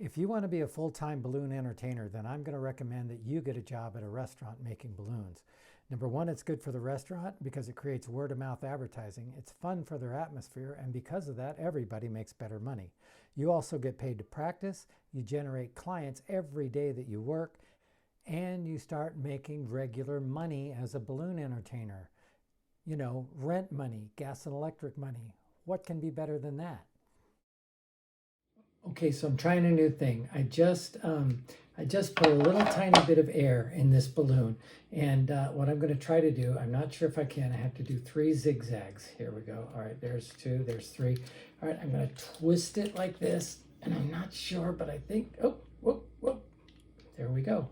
If you want to be a full-time balloon entertainer, then I'm going to recommend that you get a job at a restaurant making balloons. Number one, it's good for the restaurant because it creates word-of-mouth advertising. It's fun for their atmosphere, and because of that, everybody makes better money. You also get paid to practice, you generate clients every day that you work, and you start making regular money as a balloon entertainer. You know, rent money, gas and electric money. What can be better than that? Okay, so I'm trying a new thing. I just put a little tiny bit of air in this balloon, and what I'm going to try to do, I'm not sure if I can. I have to do 3 zigzags. Here we go. All right, there's 2, there's 3. All right, I'm going to twist it like this, and I'm not sure, but I think, oh, whoop, whoop. There we go.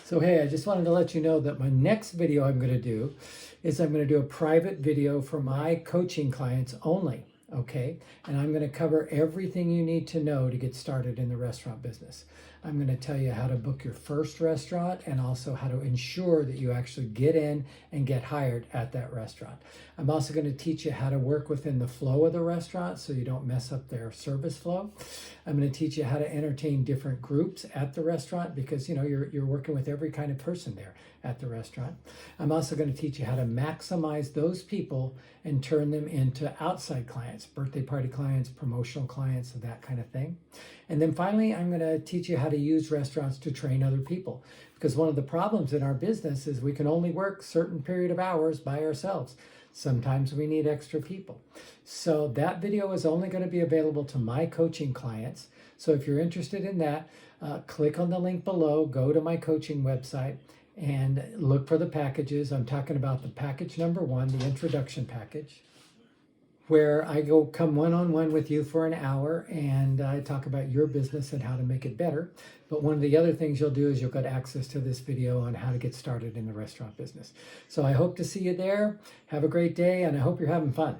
So hey, I just wanted to let you know that my next video I'm going to do is I'm going to do a private video for my coaching clients only. Okay, and I'm going to cover everything you need to know to get started in the restaurant business. I'm going to tell you how to book your first restaurant and also how to ensure that you actually get in and get hired at that restaurant. I'm also going to teach you how to work within the flow of the restaurant so you don't mess up their service flow. I'm going to teach you how to entertain different groups at the restaurant because you're working with every kind of person there at the restaurant. I'm also going to teach you how to maximize those people and turn them into outside clients, birthday party clients, promotional clients, and that kind of thing. And then finally, I'm going to teach you how to use restaurants to train other people. Because one of the problems in our business is we can only work a certain period of hours by ourselves. Sometimes we need extra people. So that video is only going to be available to my coaching clients. So if you're interested in that, click on the link below, go to my coaching website, and look for the packages. I'm talking about the package number 1, the introduction package, where I go come one-on-one with you for an hour and I talk about your business and how to make it better. But one of the other things you'll do is you'll get access to this video on how to get started in the restaurant business. So I hope to see you there. Have a great day, and I hope you're having fun.